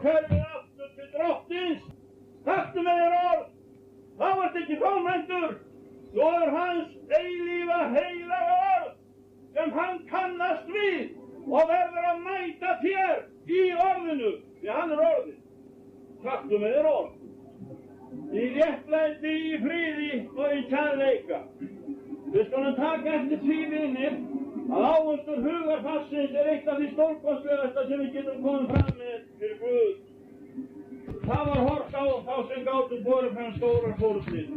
ferðu aftur til drottins. Taktu með þér orð. Þá ert ekki fámenntur. Svo hans eilífa heilaga orð sem hann kannast við og verður að mæta þér í orðinu, því hann orðið. Taktu með þér orð. Í réttlæti, í friði og í kærleika. Við skulum taka eftir því, vinir, að ávöxtur hugarfarsins eitt af því stórkostlegasta sem við getum komið fram með fyrir Guð. Það var horft á þá sem gátu borið fram stórar fórnir.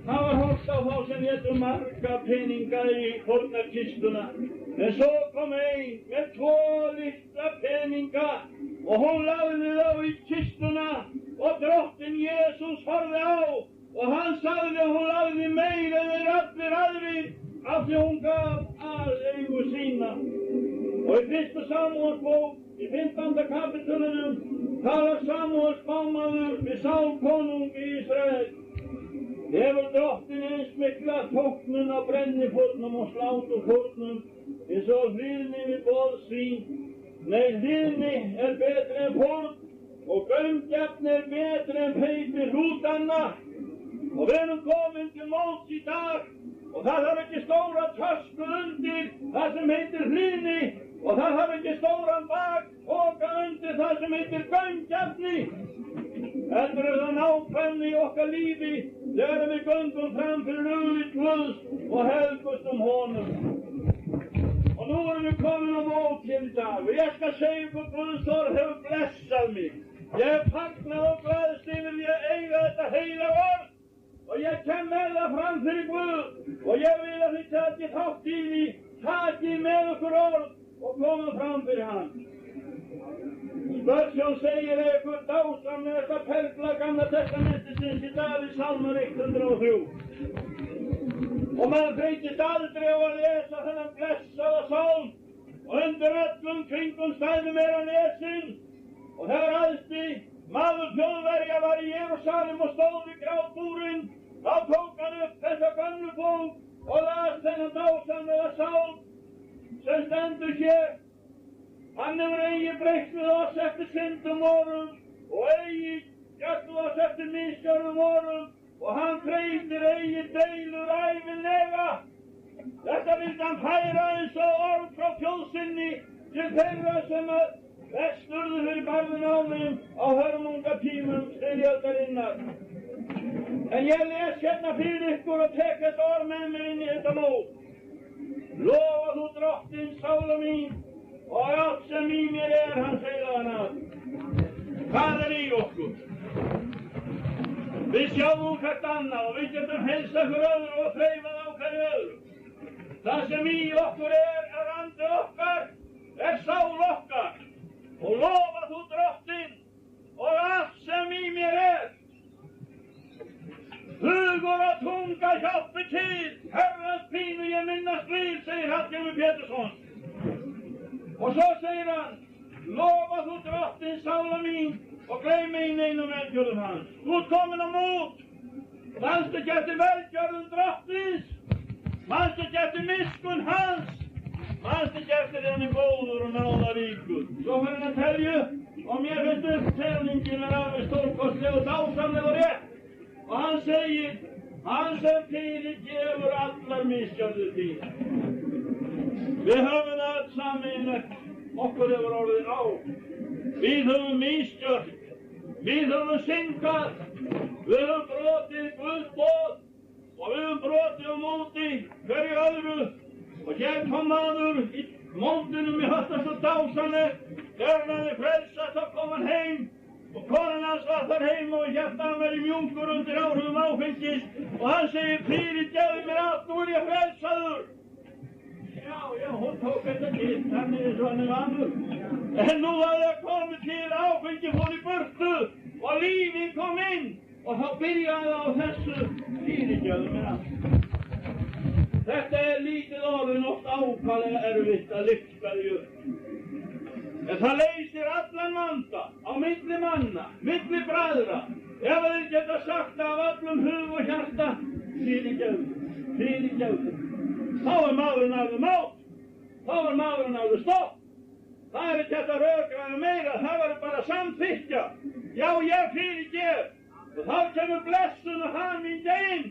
Það var horft á þá sem létu marga peninga í fórnarkistuna. En svo kom ein með 2 litla peninga og hún lagði þá í kistuna og drottinn Jesús horfði á og hann sagði að hún lagði meira en þeir allir aðrir af því hún gaf aleigu sína. Og í 1. Samúelsbók, í 15. kapítulunum, talar Samúel spámaður við Sál konung í Ísrael. Hefur drottinn eins mikla tóknun á brennifórnum og sláturfórnum eins og hlýðni við boðsvín. Nei, hlýðni betri en fórn og gaumgjarni betri en feitir hrútanna. Og við erum komin til móts í dag og það þarf ekki stóra tösku undir það sem heitir hlýðni og það þarf ekki stóran bakpoka undir það sem heitir gaumgjarni. Heldur það nákvæmni í okkar lífi þegar við göngum fram fyrir auglýst Guðs og helgust honum. Og nú erum við komin á mót hér í dag og ég skal segja ykkur Guðs orð hefur blessað mig. Ég hef fagnað og glaðst yfir því að eiga þetta heilaga orð og ég kem með það fram fyrir Guð og ég vil að þið taki þátt í því, taki með okkur orð og koma fram fyrir hann. Spörsjón segir ykkur dásamlegasta perla Gamla testamentisins í dag í Salmur 103. Og maður þreytist aldrei á að lesa þennan blessaða sálm og undir öllum kringumstæðum hann lesinn. Og þegar æðsti maður Þjóðverja var í Jerúsalem og stóð við grátbúrinn, þá tók hann upp þessa gömlu bók og las þennan dásamlega sálm sem stendur hér. Hann hefur eigi breytt við oss eftir syndum vorum og eigi gjörðu oss eftir misgjörðum vorum og hann þreytir eigi deilur ævinlega. Þetta vildi hann færa eins og orð frá þjóðsinni til þeirra sem verst urðu fyrir barðin á þeim á hörmungatímum styrjaldarinnar. En ég les hérna fyrir ykkur og tek þetta orð með mér inn í þetta mót. Lofa þú drottinn, sála mín, og allt sem í mér hann segir hann. Hvað í okkur? Við sjáum hvert annað og við getum heilsað fyrir öðru og þreifað á hverju öðru. Það sem í okkur andi okkar, sál okkar. Og lofa þú drottinn og allt sem í mér hugur og tunga hjálpi til, Herrans pínu ég minnast við, segir Hallgrímur Pétursson. Og svo segir hann, lofa þú drottinn, sála mín, og gleymi í neinum velgjörðum hans. Þú ert komin á mót, manstu ekki eftir velgjörðum drottins, manstu ekki eftir miskun hans, manstu ekki eftir henni góður og náðaríkur. Svo fyrir hann að telja, og mér finnst upptelningin alveg stórkostleg og dásamleg og rétt. Og hann segir, hann sem fyrirgefur allar misgjörðir þínar. Við höfum það sameiginlegt, okkur hefur orðið á. Við höfum misgjört, við höfum syndgað, við höfum brotið Guðs boð og við höfum brotið á móti hverju öðru. Og hér kom maður í mótinum í þetta svo dásamlegt, þegar hann hefði frelsast þá kom hann heim. Og konan hans var þar heim og hérna hann verið mjúkur undir áhrifum áfengis og hann segir, fyrirgefðu mér allt, nú ég frelsaður. Já, hún tók þetta til, þannig eins og hann vanur. En nú hafði það komið til áfengi fór í burtu og lífið kom inn og þá byrjaði á þessu, fyrirgefðu mér allt. Þetta lítið orðin oft ákvæðlega erfitt að lykta því upp. En það leysir allan vanda á milli manna, milli bræðra. Ef þeir geta sagt af öllum hug og hjarta, fyrirgefðu, fyrirgefðu. Þá maðurinn alveg mátt, þá maðurinn alveg stopp. Það ekki hægt að rökræða meira, það verður bara að samþykkja. Já, ég fyrirgef. Og þá kemur blessun og hamingja inn.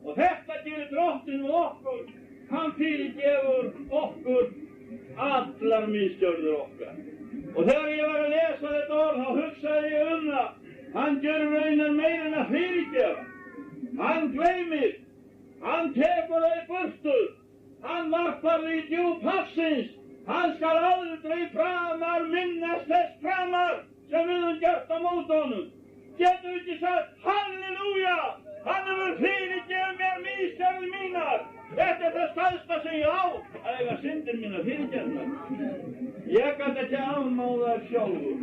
Og þetta gerir Drottinn við okkur. Hann fyrirgefur okkur allar misgjörðir okkar. Og þegar ég var að lesa þetta orð, þá hugsaði ég það. Hann gjör raunar meira en að fyrirgefa. Hann gleymir. Hann tekur það í burtu. Hann varpar því í djúp hafsins. Hann skal aldrei framar minnast þess framar sem við höfum gert á móti honum. Getur við ekki sagt halleluja, hann hefur fyrirgefið mér misgjörðir mínar. Þetta það stærsta sem ég á, að eiga syndir mínar fyrirgefnar. Ég gat ekki afmáð þær sjálfur.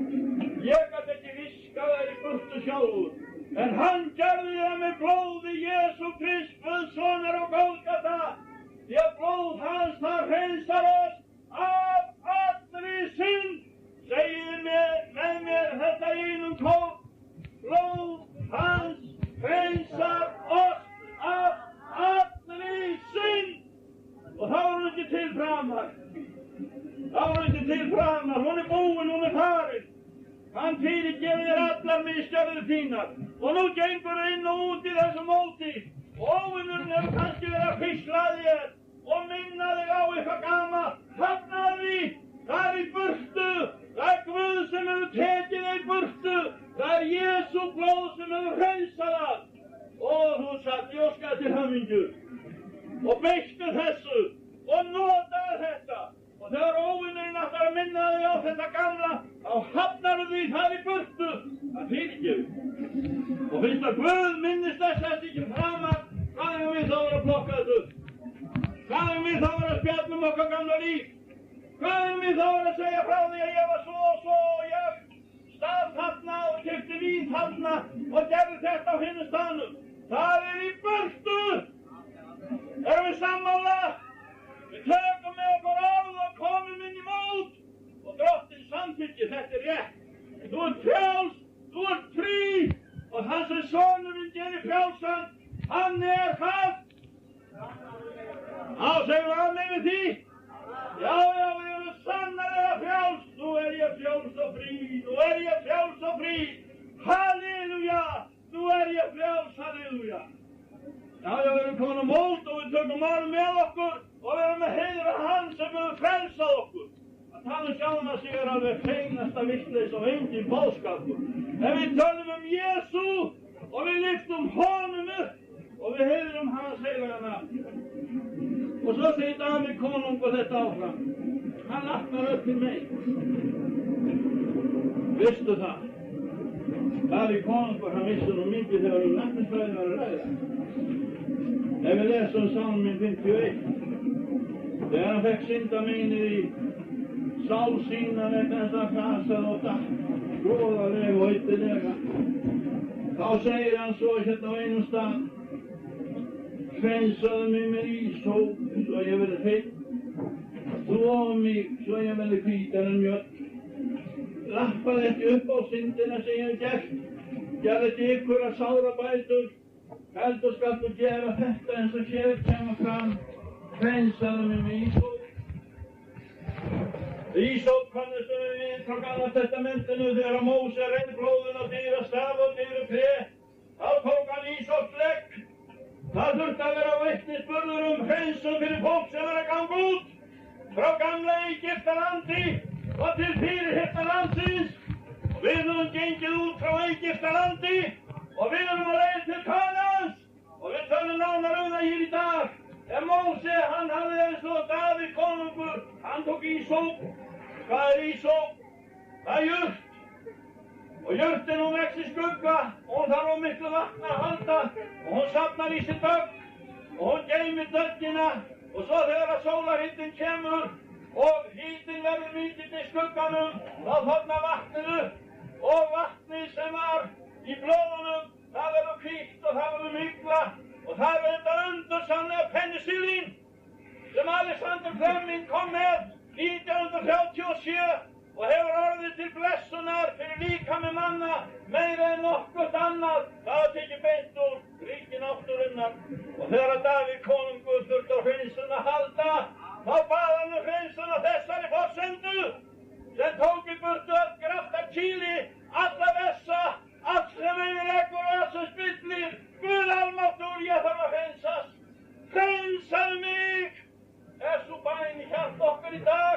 Ég gat ekki viskað þær í burtu sjálfur. En hann gerði það með blóði Jesú Kristus, sonar á Gólgata. Því að blóð hans þar hreinsar oss af allri synd. Segið með mér þetta í einum kór. Blóð hans hreinsar oss af allri synd. Og þá er hún ekki til framar. Hún búin, hún farin. Hann fyrirgefur þér allar misgjörðir þínar. Og nú gengur inn og út í þessu móti. Óvinnurinn hefur kannski verið að físla þér og minna þig á eitthvað gamalt. Hafnaðu því. Það er í burtu. Það er Guð sem hefur tekið þig í burtu. Það er Jesú blóð sem hefur hreinsað það. Og þú satt í óska til hamingju. Og beistu þessu. Og notaðu þetta. Og þegar óvinnurinn ætlar að minna þig á þetta gamla, þá hafnar því það í burtu. Það fyrirgefur. Og finnst að Guð minnist þess að ekki framar, hvað hefum við þá verið að plokka þessu? Hvað hefum við þá verið að spjalla okkar gamla líf? Hvað hefum við þá verið að segja frá því að ég var svo og svo og ég stað þarna og keypti vín þarna og gerði þetta á hinum staðnum? Það er í burtu! Erum við sammála? Við tökum með okkur orð og komum inn í mót og Drottinn samþykkir, þetta er rétt. Þú ert frjáls, þú ert frí og hann sem sonurinn gerir frjálsan, hann er það. Þá segum við amen við því. Já, við erum sannarlega frjáls. Nú er ég frjáls og frí, nú er ég frjáls og frí. Halleluja, nú er ég frjáls, halleluja. Já, við erum komin á mót og við tökum orð með okkur og við erum að heiðra hann sem hefur frelsað okkur. Að tala sjálfan sig er alveg hreinasta vitleysa og engin boðskapur. En við tölum Jesú og við lyftum honum upp og við heiðrum hans heilaga nafn. Og svo segir Davíð konungur þetta áfram. Hann laknar upp til mig. Vistu það? Davíð konungur, hann vissi nú mikið þegar læknisfræðin var að ræða. Ef við lesum Sálminn 51, þegar hann fekk syndameinið í sál sína vegna þess að gasað og datt gróðarlega og ytterlega, þá segir hann svo hérna á einum stað: Hreinsaðu mig með ísóp svo ég verði hreinn, þvo mig svo ég verði hvítar en mjöll. Lappaðu ekki upp á syndina sem ég hef gert, gerðu ekki ykkur að sárabætur, heldur skaltu gera þetta eins og hér kemur fram: hreinsaðu mig með ísóp. Ísóp kannastu við frá Gamla testamentinu þegar Móse reif blóðin á dýrastaf og dýrutré. Þá tók hann ísópslegg. Það þurfti að vera vitnisburður hreinsun fyrir fólk sem er að ganga út frá gamla Egyptalandi og til fyrirheitalandsins. Við höfum gengið út frá Egyptalandi og við erum á leið til Kanaans og við tölum nánar það hér í dag. En Móse, hann hafði eins og Davíð konungur, hann tók ísóp. Hvað er ísóp? Það er jurt. Og jurtin hún vex í skugga og hún þarf á miklu vatni að halda og hún safnar í sig dögg og hún geymir döggina og svo þegar að sólarhitinn kemur og hitinn verður mikill í skugganum, þá þornar vatnið upp og vatnið sem var í blóðunum, það verður hvítt og það verður mygla og það er þetta undursamlega penicillin sem Alexander Fleming kom með 1937 og hefur orðið til blessunar fyrir líkami manna meira en nokkurt annað. Það tekið beint úr ríki náttúrunnar. Og þegar Davíð konungur þurfti á hreinsun að halda, þá bað hann hreinsun á þessari forsendu: sem tók í burtu öll graftarkýli, alla vessa, allt sem eyðileggur og allt sem spillir. Guð almáttugur, ég þarf að hreinsast. Hreinsaðu mig! Er sú bæn í hjarta okkar í dag?